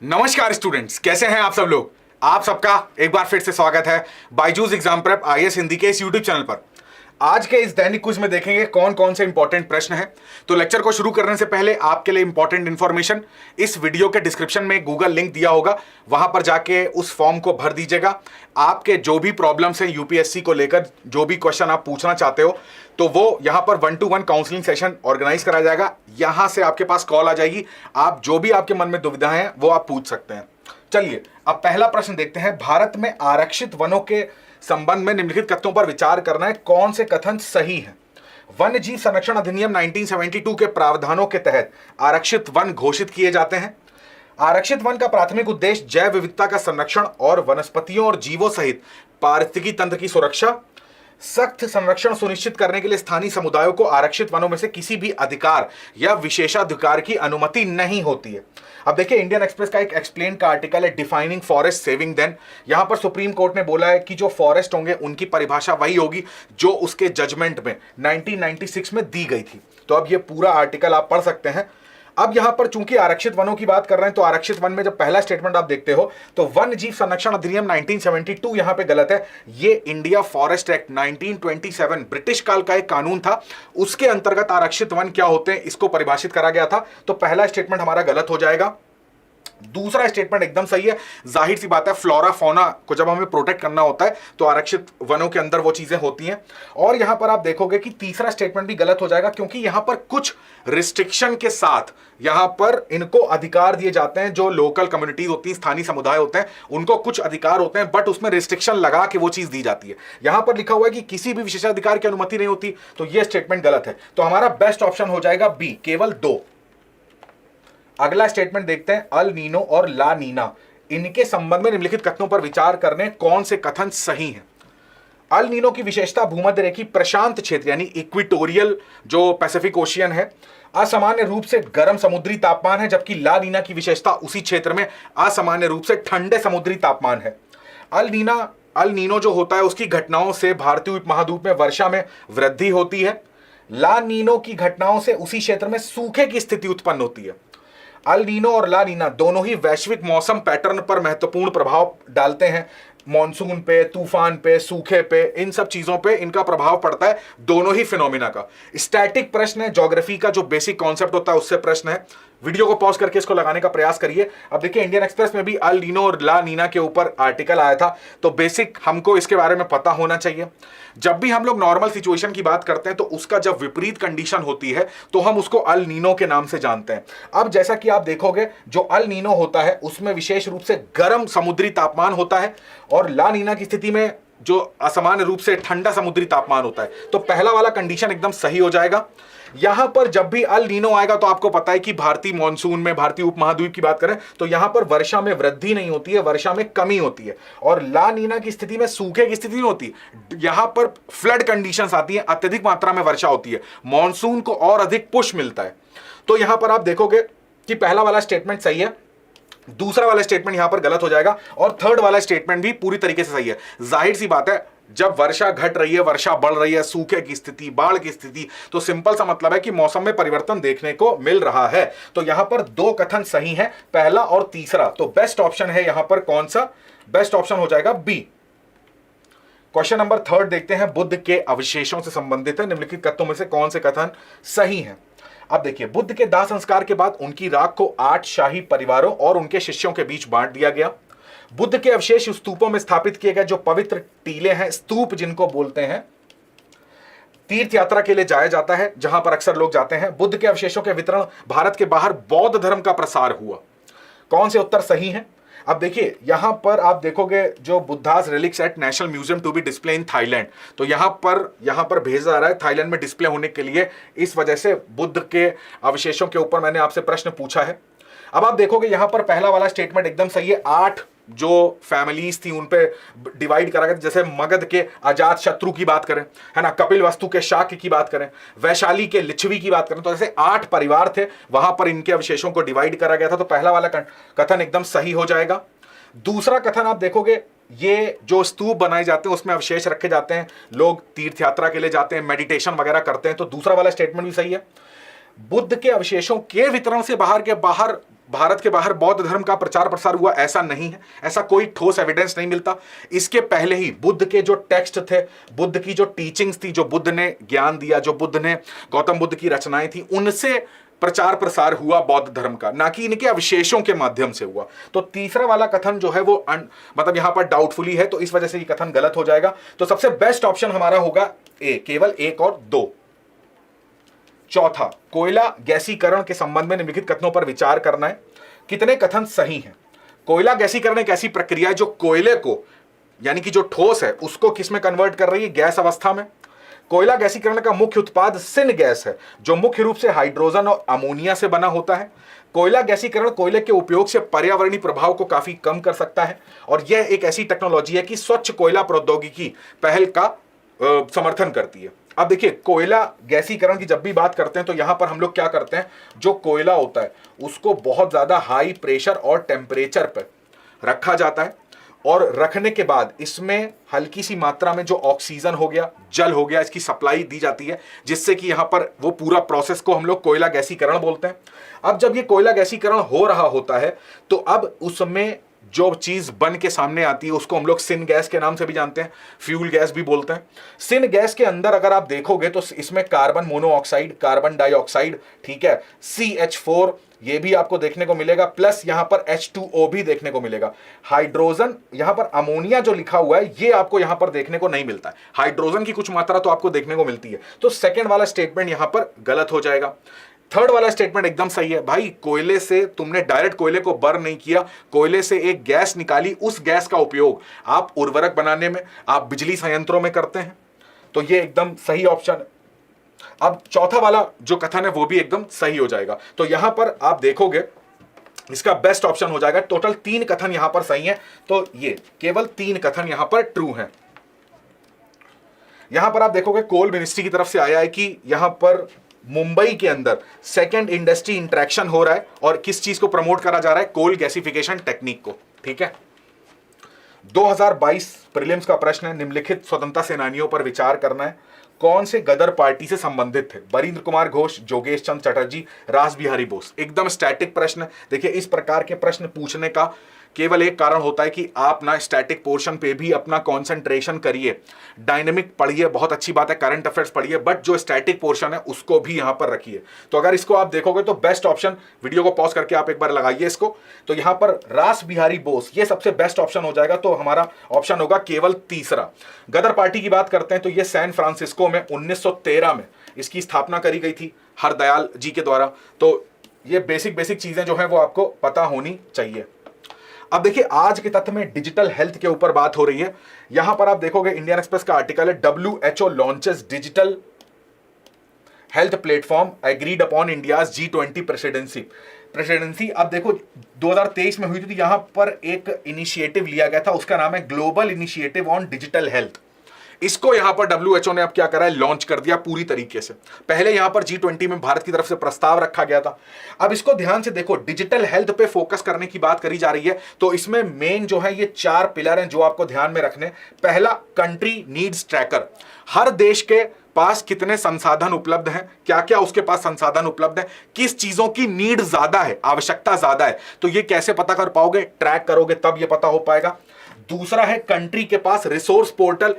नमस्कार स्टूडेंट्स, कैसे हैं आप सब लोग। आप सबका एक बार फिर से स्वागत है Byju's exam prep IAS Hindi के इस यूट्यूब चैनल पर। आज के इस दैनिक क्विज में देखेंगे कौन कौन से इंपॉर्टेंट प्रश्न हैं। तो लेक्चर को शुरू करने से पहले आपके लिए इंपॉर्टेंट इंफॉर्मेशन, इस वीडियो के डिस्क्रिप्शन में गूगल लिंक दिया होगा, वहां पर जाके उस फॉर्म को भर दीजिएगा। आपके जो भी प्रॉब्लम्स हैं यूपीएससी को लेकर, जो भी क्वेश्चन आप पूछना चाहते हो, तो वो यहां पर 1-to-1 काउंसलिंग सेशन ऑर्गेनाइज कराया जाएगा। यहां से आपके पास कॉल आ जाएगी, आप जो भी आपके मन में दुविधाएं हैं वो आप पूछ सकते हैं। चलिए अब पहला प्रश्न देखते हैं। भारत में आरक्षित वनों के संबंध में निम्नलिखित कथनों पर विचार करना है, कौन से कथन सही हैं। वन्य जीव संरक्षण अधिनियम 1972 के प्रावधानों के तहत आरक्षित वन घोषित किए जाते हैं। आरक्षित वन का प्राथमिक उद्देश्य जैव विविधता का संरक्षण और वनस्पतियों और जीवों सहित पारिस्थितिकी तंत्र की सुरक्षा, सख्त संरक्षण सुनिश्चित करने के लिए स्थानीय समुदायों को आरक्षित वनों में से किसी भी अधिकार या विशेषाधिकार की अनुमति नहीं होती है। अब देखिए, इंडियन एक्सप्रेस का एक एक्सप्लेन का आर्टिकल है, डिफाइनिंग फॉरेस्ट सेविंग देन। यहां पर सुप्रीम कोर्ट ने बोला है कि जो फॉरेस्ट होंगे उनकी परिभाषा वही होगी जो उसके जजमेंट में 1996 में दी गई थी। तो अब ये पूरा आर्टिकल आप पढ़ सकते हैं। अब यहां पर चूंकि आरक्षित वनों की बात कर रहे हैं, तो आरक्षित वन में जब पहला स्टेटमेंट आप देखते हो तो वन्य जीव संरक्षण अधिनियम 1972 यहां पे गलत है। ये इंडिया फॉरेस्ट एक्ट 1927 ब्रिटिश काल का एक कानून था, उसके अंतर्गत आरक्षित वन क्या होते हैं इसको परिभाषित करा गया था। तो पहला स्टेटमेंट हमारा गलत हो जाएगा। दूसरा स्टेटमेंट एकदम सही है। जाहिर सी बात है, फ्लोरा फौना को जब हमें प्रोटेक्ट करना होता है तो आरक्षित वनों के अंदर वो चीजें होती हैं। और यहां पर आप देखोगे कि तीसरा स्टेटमेंट भी गलत हो जाएगा, क्योंकि यहां पर कुछ रिस्ट्रिक्शन के साथ यहां पर इनको अधिकार दिए जाते हैं। जो लोकल कम्युनिटीज होती हैं, स्थानीय समुदाय होते हैं, उनको कुछ अधिकार होते हैं, बट उसमें रिस्ट्रिक्शन लगा के वो चीज दी जाती है। यहां पर लिखा हुआ है कि किसी भी विशेषाधिकार की अनुमति नहीं होती, तो यह स्टेटमेंट गलत है। तो हमारा बेस्ट ऑप्शन हो जाएगा बी, केवल 2। अगला स्टेटमेंट देखते हैं, अल नीनो और ला नीना, इनके संबंध में निम्नलिखित कथनों पर विचार करने कौन से कथन सही हैं। अल नीनो की विशेषता भूमध्य रेखीय प्रशांत क्षेत्र यानी इक्वेटोरियल जो पैसिफिक ओशियन है, असामान्य रूप से गर्म समुद्री तापमान है, जबकि ला नीना की विशेषता उसी क्षेत्र में असामान्य रूप से ठंडे समुद्री तापमान है। अल नीनो जो होता है उसकी घटनाओं से भारतीय उपमहाद्वीप में वर्षा में वृद्धि होती है। ला नीनो की घटनाओं से उसी क्षेत्र में सूखे की स्थिति उत्पन्न होती है। अल नीनो और ला नीना दोनों ही वैश्विक मौसम पैटर्न पर महत्वपूर्ण प्रभाव डालते हैं। मॉनसून पे, तूफान पे, सूखे पे, इन सब चीजों पे इनका प्रभाव पड़ता है, दोनों ही फिनोमिना का। स्टैटिक प्रश्न है, ज्योग्राफी का जो बेसिक कॉन्सेप्ट होता है उससे प्रश्न है। वीडियो को पॉज करके इसको लगाने का प्रयास करिए। अब देखिए, इंडियन एक्सप्रेस में भी अल नीनो और ला नीना के ऊपर आर्टिकल आया था, तो बेसिक हमको इसके बारे में पता होना चाहिए। जब भी हम लोग नॉर्मल सिचुएशन की बात करते हैं तो उसका जब विपरीत कंडीशन होती है तो हम उसको अल नीनो के नाम से जानते हैं। अब जैसा कि आप देखोगे, जो अल नीनो होता है उसमें विशेष रूप से गर्म समुद्री तापमान होता है, और ला नीना की स्थिति में जो असामान्य रूप से ठंडा समुद्री तापमान होता है। तो पहला वाला कंडीशन एकदम सही हो जाएगा। यहां पर जब भी अल नीनो आएगा तो आपको पता है कि भारतीय मॉनसून में, भारतीय उपमहाद्वीप की बात करें तो यहां पर वर्षा में वृद्धि नहीं होती है, वर्षा में कमी होती है। और ला नीना की स्थिति में सूखे की स्थिति नहीं होती, यहां पर फ्लड कंडीशंस आती हैं, अत्यधिक मात्रा में वर्षा होती है, मॉनसून को और अधिक पुश मिलता है। तो यहां पर आप देखोगे कि पहला वाला स्टेटमेंट सही है, दूसरा वाला स्टेटमेंट यहां पर गलत हो जाएगा, और थर्ड वाला स्टेटमेंट भी पूरी तरीके से सही है। जाहिर सी बात है, जब वर्षा घट रही है, वर्षा बढ़ रही है, सूखे की स्थिति, बाढ़ की स्थिति, तो सिंपल सा मतलब है कि मौसम में परिवर्तन देखने को मिल रहा है। तो यहां पर 2 कथन सही हैं, पहला और तीसरा। तो बेस्ट ऑप्शन है यहां पर कौन सा? बेस्ट ऑप्शन हो जाएगा बी। क्वेश्चन नंबर 3 देखते हैं, बुद्ध के अवशेषों से संबंधित है, निम्नलिखित कथनों में से कौन से कथन सही हैं। अब देखिए, बुद्ध के दाह संस्कार के बाद उनकी राख को 8 शाही परिवारों और उनके शिष्यों के बीच बांट दिया गया। बुद्ध के अवशेष स्तूपों में स्थापित किए गए, जो पवित्र टीले हैं, स्तूप जिनको बोलते हैं, तीर्थ यात्रा के लिए जाया जाता है, जहां पर अक्सर लोग जाते हैं। बुद्ध के अवशेषों के वितरण, भारत के बाहर बौद्ध धर्म का प्रसार हुआ। कौन से उत्तर सही हैं? अब देखिए, यहां पर आप देखोगे जो Buddha's relics at national museum to be display in Thailand, तो यहां पर भेजा जा रहा है थाईलैंड में डिस्प्ले होने के लिए। इस वजह से बुद्ध के अवशेषों के ऊपर मैंने आपसे प्रश्न पूछा है। अब आप देखोगे यहां पर पहला वाला स्टेटमेंट एकदम सही है। 8 जो फैमिलीज थी उन पे डिवाइड करा गया, जैसे मगध के अजात शत्रु की बात करें, है ना, कपिल वस्तु के शाक्य की बात करें, वैशाली के लिच्छवी की बात करें, तो ऐसे 8 परिवार थे, वहां पर इनके अवशेषों को डिवाइड करा गया था। तो पहला वाला कथन एकदम सही हो जाएगा। दूसरा कथन आप देखोगे, ये जो स्तूप बनाए जाते हैं उसमें अवशेष रखे जाते हैं, लोग तीर्थ यात्रा के लिए जाते हैं, मेडिटेशन वगैरह करते हैं, तो दूसरा वाला स्टेटमेंट भी सही है। बुद्ध के अवशेषों के वितरण से बाहर भारत के बाहर बौद्ध धर्म का प्रचार प्रसार हुआ, ऐसा नहीं है, ऐसा कोई ठोस एविडेंस नहीं मिलता। इसके पहले ही बुद्ध के जो टेक्स्ट थे, बुद्ध की जो टीचिंग्स थी, जो बुद्ध ने ज्ञान दिया, जो बुद्ध ने, गौतम बुद्ध की रचनाएं थी, उनसे प्रचार प्रसार हुआ बौद्ध धर्म का, ना कि इनके अवशेषों के माध्यम से हुआ। तो तीसरा वाला कथन जो है वो मतलब यहां पर डाउटफुली है, तो इस वजह से ये कथन गलत हो जाएगा। तो सबसे बेस्ट ऑप्शन हमारा होगा ए, केवल 1 और 2। चौथा, कोयला गैसीकरण के संबंध में निम्नलिखित कथनों पर विचार करना है, कितने कथन सही हैं। कोयला गैसीकरण एक ऐसी प्रक्रिया है जो कोयले को, यानी कि जो ठोस है, उसको किस में कन्वर्ट कर रही है, गैस अवस्था में। कोयला गैसीकरण का मुख्य उत्पाद सिन गैस है, जो मुख्य रूप से हाइड्रोजन और अमोनिया से बना होता है। कोयला गैसीकरण कोयले के उपयोग से पर्यावरणीय प्रभाव को काफी कम कर सकता है, और यह एक ऐसी टेक्नोलॉजी है कि स्वच्छ कोयला प्रौद्योगिकी पहल का समर्थन करती है। अब देखिए, कोयला गैसीकरण की जब भी बात करते हैं तो यहां पर हम लोग क्या करते हैं, जो कोयला होता है उसको बहुत ज्यादा हाई प्रेशर और टेम्परेचर पर रखा जाता है, और रखने के बाद इसमें हल्की सी मात्रा में जो ऑक्सीजन हो गया, जल हो गया, इसकी सप्लाई दी जाती है, जिससे कि यहां पर वो पूरा प्रोसेस को हम लोग कोयला गैसीकरण बोलते हैं। अब जब ये कोयला गैसीकरण हो रहा होता है तो अब उसमें जो चीज बन के सामने आती है उसको हम लोग सिन गैस के नाम से भी जानते हैं, फ्यूल गैस भी बोलते हैं। सिन गैस के अंदर अगर आप देखोगे तो इसमें कार्बन मोनोऑक्साइड, कार्बन डाइऑक्साइड, ठीक है, CH4 ये भी आपको देखने को मिलेगा, प्लस यहां पर H2O भी देखने को मिलेगा। हाइड्रोजन, यहां पर अमोनिया जो लिखा हुआ है ये आपको यहां पर देखने को नहीं मिलता है। हाइड्रोजन की कुछ मात्रा तो आपको देखने को मिलती है, तो सेकेंड वाला स्टेटमेंट यहां पर गलत हो जाएगा। थर्ड वाला स्टेटमेंट एकदम सही है। भाई, कोयले से तुमने डायरेक्ट कोयले को बर्न नहीं किया, कोयले से एक गैस निकाली, उस गैस का उपयोग आप उर्वरक बनाने में, आप बिजली संयंत्रों में करते हैं, तो ये एकदम सही ऑप्शन है। अब चौथा वाला जो कथन है वो भी एकदम सही हो जाएगा। तो यहां पर आप देखोगे इसका बेस्ट ऑप्शन हो जाएगा। टोटल 3 कथन यहां पर सही है, तो ये केवल 3 कथन यहां पर ट्रू हैं। यहां पर आप देखोगे कोल मिनिस्ट्री की तरफ से आया है कि यहां पर मुंबई के अंदर सेकेंड इंडस्ट्री इंटरेक्शन हो रहा है, और किस चीज को प्रमोट करा जा रहा है, कोल गैसिफिकेशन टेक्निक को। ठीक है, 2022 प्रीलिम्स का प्रश्न है, निम्नलिखित स्वतंत्रता सेनानियों पर विचार करना है, कौन से गदर पार्टी से संबंधित थे। बरिंद्र कुमार घोष, जोगेश चंद्र चटर्जी, रास बिहारी बोस। एकदम स्टैटिक प्रश्न। देखिए, इस प्रकार के प्रश्न पूछने का केवल एक कारण होता है कि आप ना स्टैटिक पोर्शन पे भी अपना कंसंट्रेशन करिए, डायनेमिक पढ़िए, बहुत अच्छी बात है, करंट अफेयर्स पढ़िए, बट जो स्टैटिक पोर्शन है उसको भी यहां पर रखिए। तो अगर इसको आप देखोगे तो बेस्ट ऑप्शन, वीडियो को पॉज करके आप एक बार लगाइए इसको, तो यहां पर रास बिहारी बोस ये सबसे बेस्ट ऑप्शन हो जाएगा। तो हमारा ऑप्शन होगा केवल तीसरा। गदर पार्टी की बात करते हैं तो ये सैन फ्रांसिस्को में 1913 में इसकी स्थापना करी गई थी हरदयाल जी के द्वारा। तो ये बेसिक चीजें जो है वो आपको पता होनी चाहिए। अब देखिए, आज के तथ्य में डिजिटल हेल्थ के ऊपर बात हो रही है। यहां पर आप देखोगे इंडियन एक्सप्रेस का आर्टिकल है, WHO launches digital health platform agreed upon India's G20 presidency. अब देखो 2023 में हुई थी, यहां पर एक इनिशिएटिव लिया गया था, उसका नाम है global initiative on digital health. इसको यहां पर WHO ने अब क्या करा है, लॉन्च कर दिया पूरी तरीके से। पहले यहां पर G20 में भारत की तरफ से प्रस्ताव रखा गया था। अब इसको ध्यान से देखो, डिजिटल हेल्थ पे फोकस करने की बात करी जा रही है, तो इसमें मेन जो है ये 4 पिलर हैं जो आपको ध्यान में रखने। पहला, कंट्री नीड्स ट्रैकर। हर देश के पास कितने संसाधन उपलब्ध हैं, क्या क्या उसके पास संसाधन उपलब्ध है, किस चीजों की नीड ज्यादा है, आवश्यकता ज्यादा है, तो ये कैसे पता कर पाओगे, ट्रैक करोगे तब ये पता हो पाएगा। दूसरा है कंट्री के पास रिसोर्स पोर्टल,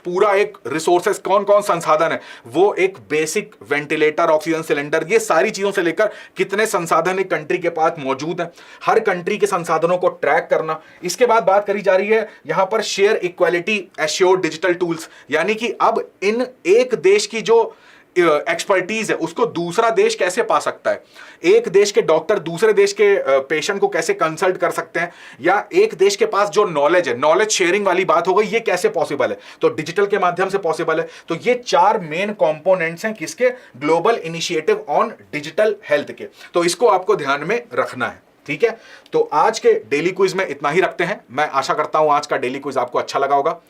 पूरा एक रिसोर्सेस कौन कौन संसाधन है, वो एक बेसिक वेंटिलेटर, ऑक्सीजन सिलेंडर, ये सारी चीजों से लेकर कितने संसाधन एक कंट्री के पास मौजूद हैं, हर कंट्री के संसाधनों को ट्रैक करना। इसके बाद बात करी जा रही है यहां पर share equality assured digital tools, यानी कि अब इन एक देश की जो एक्सपर्टीज है उसको दूसरा देश कैसे पा सकता है, एक देश के डॉक्टर दूसरे देश के पेशेंट को कैसे कंसल्ट कर सकते हैं, या एक देश के पास जो नॉलेज है, नॉलेज शेयरिंग वाली बात हो गई, ये कैसे पॉसिबल है, तो डिजिटल के माध्यम से पॉसिबल है। तो ये 4 मेन कंपोनेंट्स हैं किसके, global initiative on digital health के, तो इसको आपको ध्यान में रखना है। ठीक है, तो आज के डेली क्विज में इतना ही रखते हैं। मैं आशा करता हूं आज का डेली क्विज आपको अच्छा लगा होगा।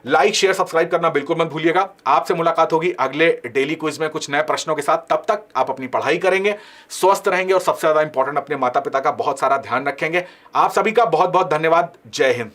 लाइक शेयर सब्सक्राइब करना बिल्कुल मत भूलिएगा। आपसे मुलाकात होगी अगले डेली क्विज में कुछ नए प्रश्नों के साथ। तब तक आप अपनी पढ़ाई करेंगे, स्वस्थ रहेंगे और सबसे ज्यादा इंपॉर्टेंट अपने माता पिता का बहुत सारा ध्यान रखेंगे। आप सभी का बहुत बहुत धन्यवाद। जय हिंद।